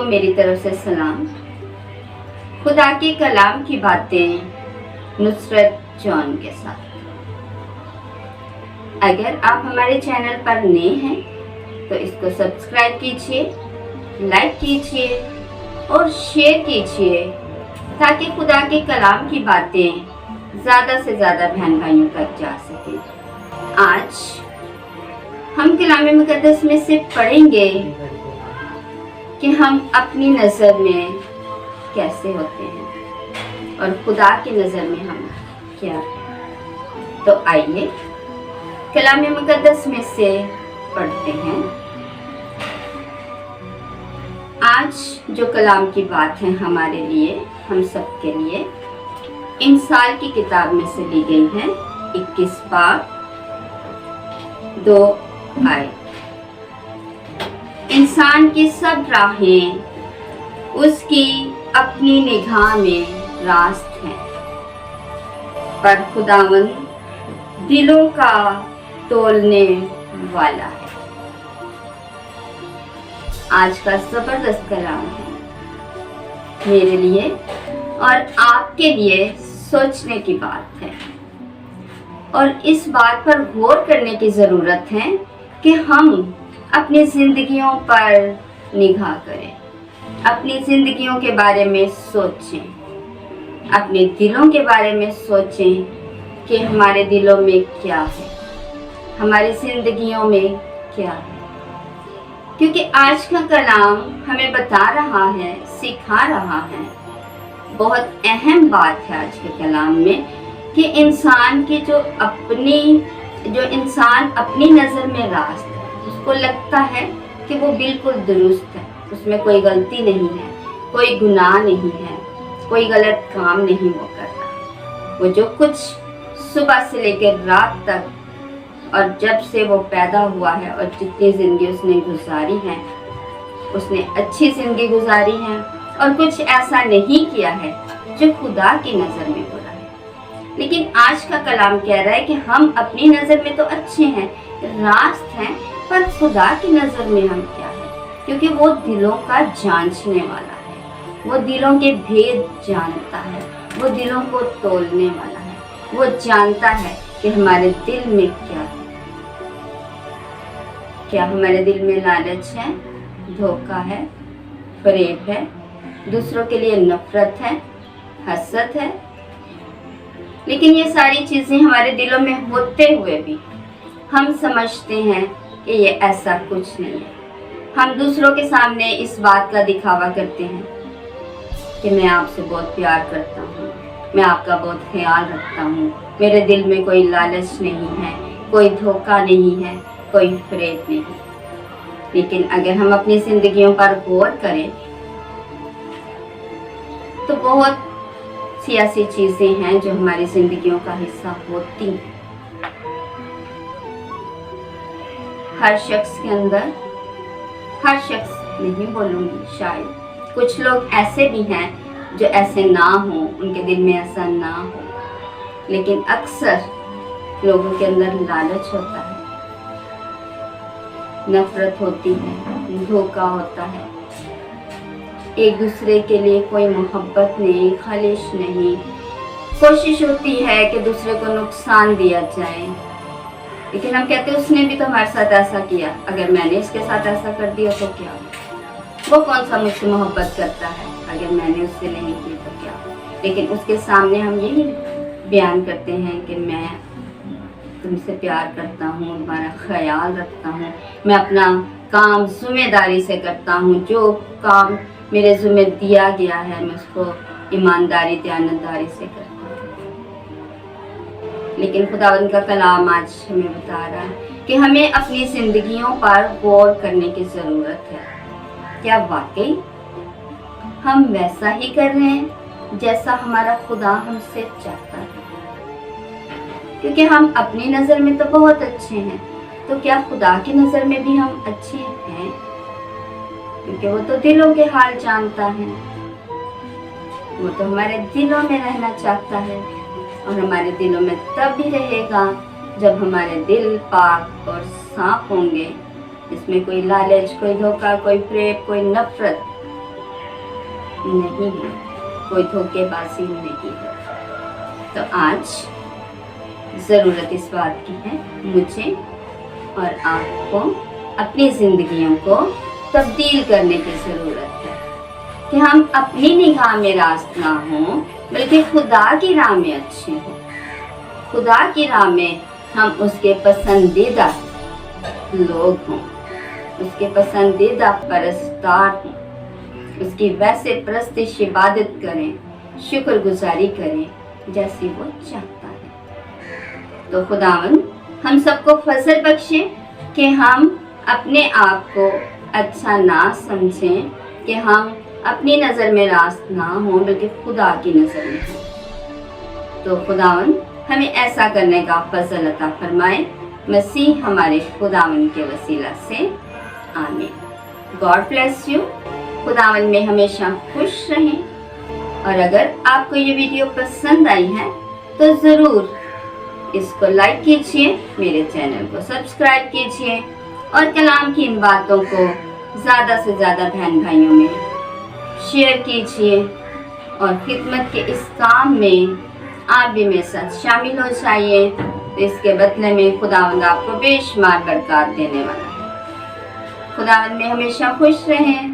को मेरी तरफ से सलाम। खुदा के कलाम की बातें नुसरत जॉन के साथ। अगर आप हमारे चैनल पर नए हैं तो इसको सब्सक्राइब कीजिए, लाइक कीजिए और शेयर कीजिए ताकि खुदा के कलाम की बातें ज़्यादा से ज़्यादा बहन भाइयों तक जा सके। आज हम कलाम मुकद्दस में से पढ़ेंगे कि हम अपनी नज़र में कैसे होते हैं और खुदा की नज़र में हम क्या हैं। तो आइए कलाम मुकद्दस में से पढ़ते हैं। आज जो कलाम की बात है हमारे लिए, हम सब के लिए इंसाल की किताब में से ली गई है। 21 बाब 2 आयत। इंसान की सब राहें उसकी अपनी निगाह में रास्त हैं, पर खुदावंद दिलों का तोलने वाला है। आज का जबरदस्त कलाम है मेरे लिए और आपके लिए सोचने की बात है और इस बात पर गौर करने की ज़रूरत है कि हम अपनी ज़िंदगियों पर निगाह करें, अपनी ज़िंदगियों के बारे में सोचें, अपने दिलों के बारे में सोचें कि हमारे दिलों में क्या है, हमारी ज़िंदगियों में क्या है। क्योंकि आज का कलाम हमें बता रहा है, सिखा रहा है, बहुत अहम बात है आज के कलाम में कि इंसान अपनी नज़र में रास्त है, उसको लगता है कि वो बिल्कुल दुरुस्त है, उसमें कोई गलती नहीं है, कोई गुनाह नहीं है, कोई गलत काम नहीं वो करता। वो जो कुछ सुबह से लेकर रात तक और जब से वो पैदा हुआ है और जितनी ज़िंदगी उसने गुजारी है, उसने अच्छी ज़िंदगी गुजारी है और कुछ ऐसा नहीं किया है जो खुदा की नज़र में बुरा है। लेकिन आज का कलाम कह रहा है कि हम अपनी नज़र में तो अच्छे हैं, रास्त हैं, पर खुदा की नज़र में हम क्या है, क्योंकि वो दिलों का जांचने वाला है, वो दिलों के भेद जानता है, वो दिलों को तोलने वाला है, वो जानता है कि हमारे दिल में क्या है। क्या हमारे दिल में लालच है, धोखा है, फरेब है, दूसरों के लिए नफरत है, हसद है। लेकिन ये सारी चीज़ें हमारे दिलों में होते हुए भी हम समझते हैं कि ये ऐसा कुछ नहीं है। हम दूसरों के सामने इस बात का दिखावा करते हैं कि मैं आपसे बहुत प्यार करता हूँ, मैं आपका बहुत ख्याल रखता हूँ, मेरे दिल में कोई लालच नहीं है, कोई धोखा नहीं है, कोई फरेब नहीं। लेकिन अगर हम अपनी ज़िंदगियों पर गौर करें तो बहुत सी ऐसी चीज़ें हैं जो हमारी ज़िंदगियों का हिस्सा होती हैं। हर शख्स के अंदर, हर शख्स नहीं बोलूँगी, शायद कुछ लोग ऐसे भी हैं जो ऐसे ना हो, उनके दिल में ऐसा ना हो, लेकिन अक्सर लोगों के अंदर लालच होता है, नफरत होती है, धोखा होता है, एक दूसरे के लिए कोई मोहब्बत नहीं, खालिश नहीं, कोशिश होती है कि दूसरे को नुकसान दिया जाए। लेकिन हम कहते हैं उसने भी तो हमारे साथ ऐसा किया, अगर मैंने इसके साथ ऐसा कर दिया तो क्या, वो कौन सा मुझसे मोहब्बत करता है, अगर मैंने उससे नहीं की तो क्या। लेकिन उसके सामने हम यही बयान करते हैं कि मैं तुमसे प्यार करता हूँ, तुम्हारा ख्याल रखता हूँ, मैं अपना काम ज़िम्मेदारी से करता हूँ, जो काम मेरे ज़िम्मे दिया गया है मैं उसको ईमानदारी दयानतदारी से करता हूँ। लेकिन खुदावंद का कलाम आज हमें बता रहा है कि हमें अपनी ज़िंदगियों पर गौर करने की ज़रूरत है। क्या वाकई हम वैसा ही कर रहे हैं जैसा हमारा खुदा हमसे चाहता है? क्योंकि हम अपनी नज़र में तो बहुत अच्छे हैं, तो क्या खुदा की नज़र में भी हम अच्छे हैं? क्योंकि वो तो दिलों के हाल जानता है, वो तो हमारे दिलों में रहना चाहता है और हमारे दिलों में तब भी रहेगा जब हमारे दिल पाक और साफ होंगे, इसमें कोई लालच, कोई धोखा, कोई प्रेम, कोई नफरत नहीं है, कोई धोखेबाजी नहीं है। तो आज ज़रूरत इस बात की है, मुझे और आपको अपनी ज़िंदगियों को तब्दील करने की ज़रूरत है कि हम अपनी निगाह में रास्त ना हों, बल्कि खुदा की राह में अच्छे हों। खुदा की राह में हम उसके पसंदीदा लोग हों, उसके पसंदीदा परस्तार हों, उसकी वैसे परस्तिश इबादत करें, शुक्रगुजारी करें जैसी वो चाहता है। तो खुदावंद हम सबको फजल बख्शे कि हम अपने आप को अच्छा ना समझें, कि हम अपनी नज़र में रास्त ना हों, बल्कि खुदा की नज़र में हों। तो खुदावंद हमें ऐसा करने का फजल अता फरमाए, मसीह हमारे खुदावंद के वसीला से, आमीन। God bless you. खुदावंद में हमेशा खुश रहें। और अगर आपको ये वीडियो पसंद आई है तो ज़रूर इसको लाइक कीजिए, मेरे चैनल को सब्सक्राइब कीजिए और कलाम की इन बातों को ज़्यादा से ज़्यादा बहन भाइयों में शेयर कीजिए। और खिदमत के इस काम में आप भी मेरे साथ शामिल हो जाइए, तो इसके बदले में खुदावंद आपको बेशुमार बरकत देने वाला है। खुदावंद में हमेशा खुश रहें।